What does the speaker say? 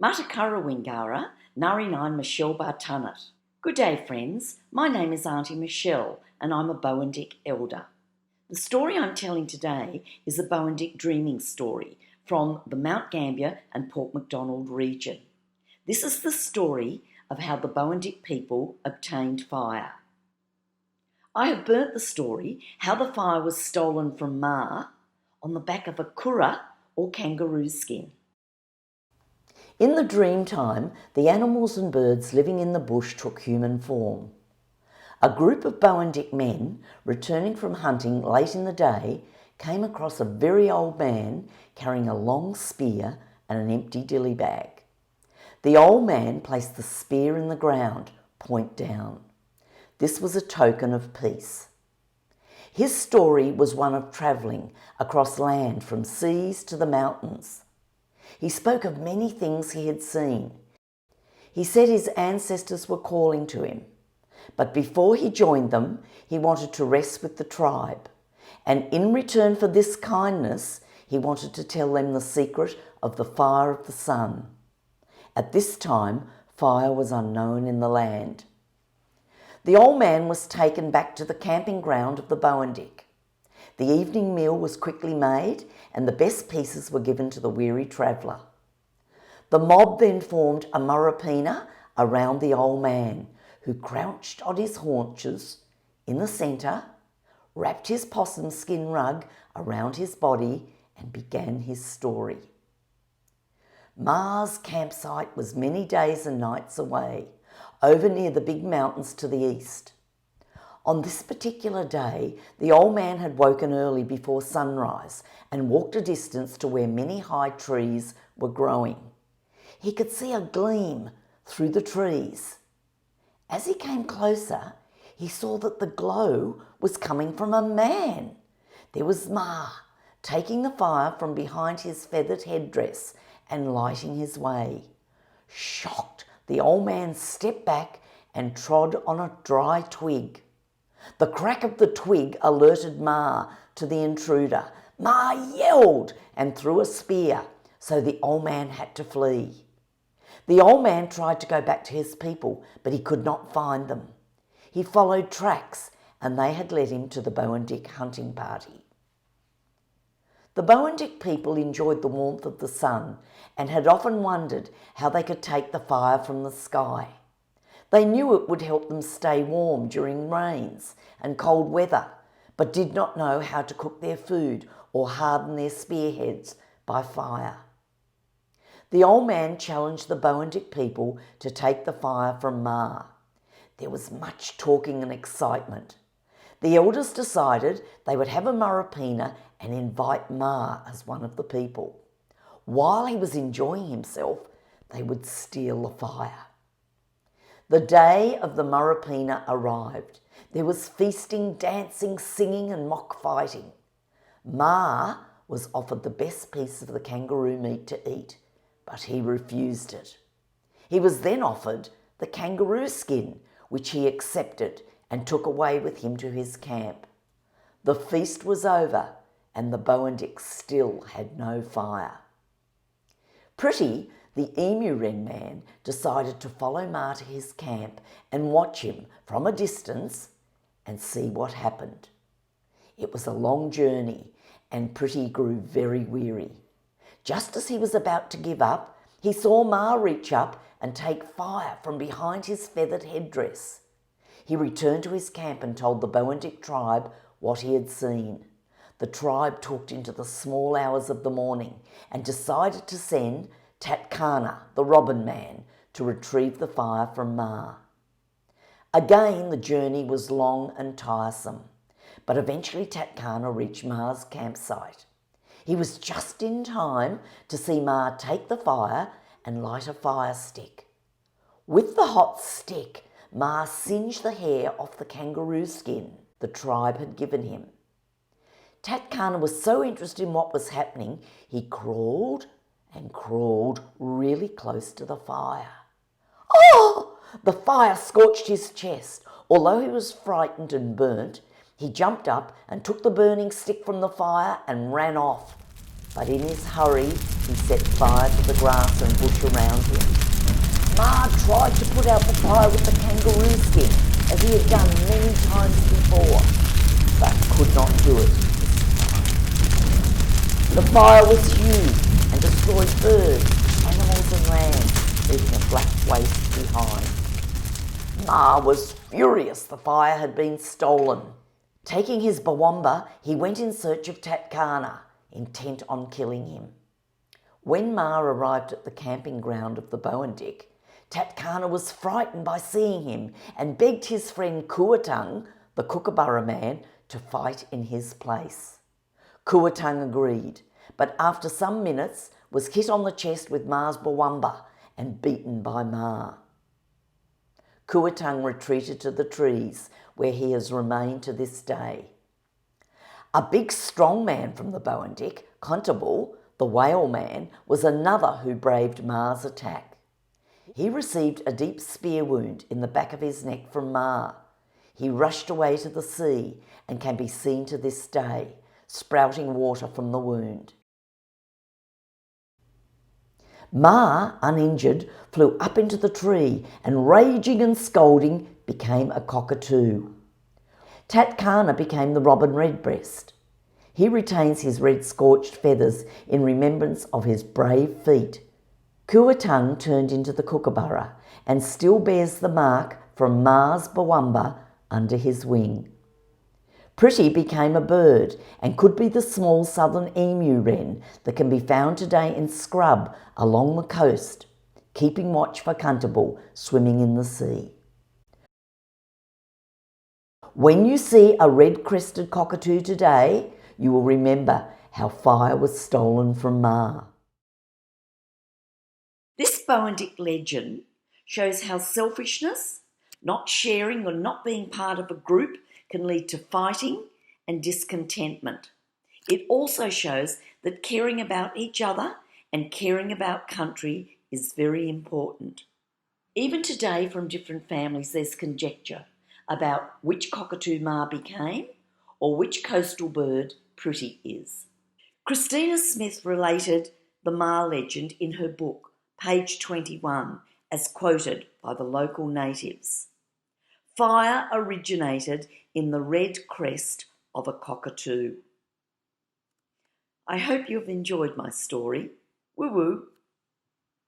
Matakara Wingara, Narinain Michelle Bartunnet. Good day, friends. My name is Aunty Michelle and I'm a Boandik elder. The story I'm telling today is the Boandik Dreaming Story from the Mount Gambier and Port Macdonald region. This is the story of how the Boandik people obtained fire. I have burnt the story how the fire was stolen from Ma on the back of a kura or kangaroo skin. In the dream time, the animals and birds living in the bush took human form. A group of Boandik men, returning from hunting late in the day, came across a very old man carrying a long spear and an empty dilly bag. The old man placed the spear in the ground, point down. This was a token of peace. His story was one of travelling across land from seas to the mountains. He spoke of many things he had seen. He said his ancestors were calling to him, but before he joined them, he wanted to rest with the tribe, and in return for this kindness, he wanted to tell them the secret of the fire of the sun. At this time, fire was unknown in the land. The old man was taken back to the camping ground of the Boandik. The evening meal was quickly made and the best pieces were given to the weary traveller. The mob then formed a murrapina around the old man, who crouched on his haunches in the centre, wrapped his possum skin rug around his body and began his story. Ma's campsite was many days and nights away, over near the big mountains to the east. On this particular day, the old man had woken early before sunrise and walked a distance to where many high trees were growing. He could see a gleam through the trees. As he came closer, he saw that the glow was coming from a man. There was Ma, taking the fire from behind his feathered headdress and lighting his way. Shocked, the old man stepped back and trod on a dry twig. The crack of the twig alerted Ma to the intruder. Ma yelled and threw a spear, so the old man had to flee. The old man tried to go back to his people, but he could not find them. He followed tracks, and they had led him to the Boandik hunting party. The Boandik people enjoyed the warmth of the sun and had often wondered how they could take the fire from the sky. They knew it would help them stay warm during rains and cold weather, but did not know how to cook their food or harden their spearheads by fire. The old man challenged the Boandik people to take the fire from Ma. There was much talking and excitement. The elders decided they would have a murrapina and invite Ma as one of the people. While he was enjoying himself, they would steal the fire. The day of the murrapina arrived. There was feasting, dancing, singing and mock fighting. Ma was offered the best piece of the kangaroo meat to eat, but he refused it. He was then offered the kangaroo skin, which he accepted and took away with him to his camp. The feast was over and the Boandik still had no fire. Pretty, the emu wren man, decided to follow Ma to his camp and watch him from a distance and see what happened. It was a long journey and Pretty grew very weary. Just as he was about to give up, he saw Ma reach up and take fire from behind his feathered headdress. He returned to his camp and told the Boandik tribe what he had seen. The tribe talked into the small hours of the morning and decided to send Tatkana, the robin man, to retrieve the fire from Ma. Again, the journey was long and tiresome, but eventually Tatkana reached Ma's campsite. He was just in time to see Ma take the fire and light a fire stick. With the hot stick, Ma singed the hair off the kangaroo skin the tribe had given him. Tatkana was so interested in what was happening, he crawled and crawled really close to the fire. Oh! The fire scorched his chest. Although he was frightened and burnt, he jumped up and took the burning stick from the fire and ran off. But in his hurry, he set fire to the grass and bush around him. tried to put out the fire with the kangaroo skin, as he had done many times before, but could not do it. The fire was huge and destroyed birds, animals and land, leaving a black waste behind. Ma was furious the fire had been stolen. Taking his bawamba, he went in search of Tatkana, intent on killing him. When Ma arrived at the camping ground of the Boandik, Tatkana was frightened by seeing him and begged his friend Kuatung, the Kookaburra man, to fight in his place. Kuatung agreed, but after some minutes was hit on the chest with Ma's bawamba and beaten by Ma. Kuatung retreated to the trees, where he has remained to this day. A big strong man from the Boandik, Constable, the whale man, was another who braved Ma's attack. He received a deep spear wound in the back of his neck from Ma. He rushed away to the sea and can be seen to this day, sprouting water from the wound. Ma, uninjured, flew up into the tree and, raging and scolding, became a cockatoo. Tatkana became the robin redbreast. He retains his red scorched feathers in remembrance of his brave feat. Kuatung turned into the kookaburra and still bears the mark from Ma's bawamba under his wing. Pretty became a bird and could be the small southern emu wren that can be found today in scrub along the coast, keeping watch for Constable swimming in the sea. When you see a red-crested cockatoo today, you will remember how fire was stolen from Ma. This Boandik legend shows how selfishness, not sharing or not being part of a group, can lead to fighting and discontentment. It also shows that caring about each other and caring about country is very important. Even today, from different families, there's conjecture about which cockatoo Ma became or which coastal bird Pretty is. Christina Smith related the Ma legend in her book, page 21, as quoted by the local natives. Fire originated in the red crest of a cockatoo. I hope you've enjoyed my story. Woo woo.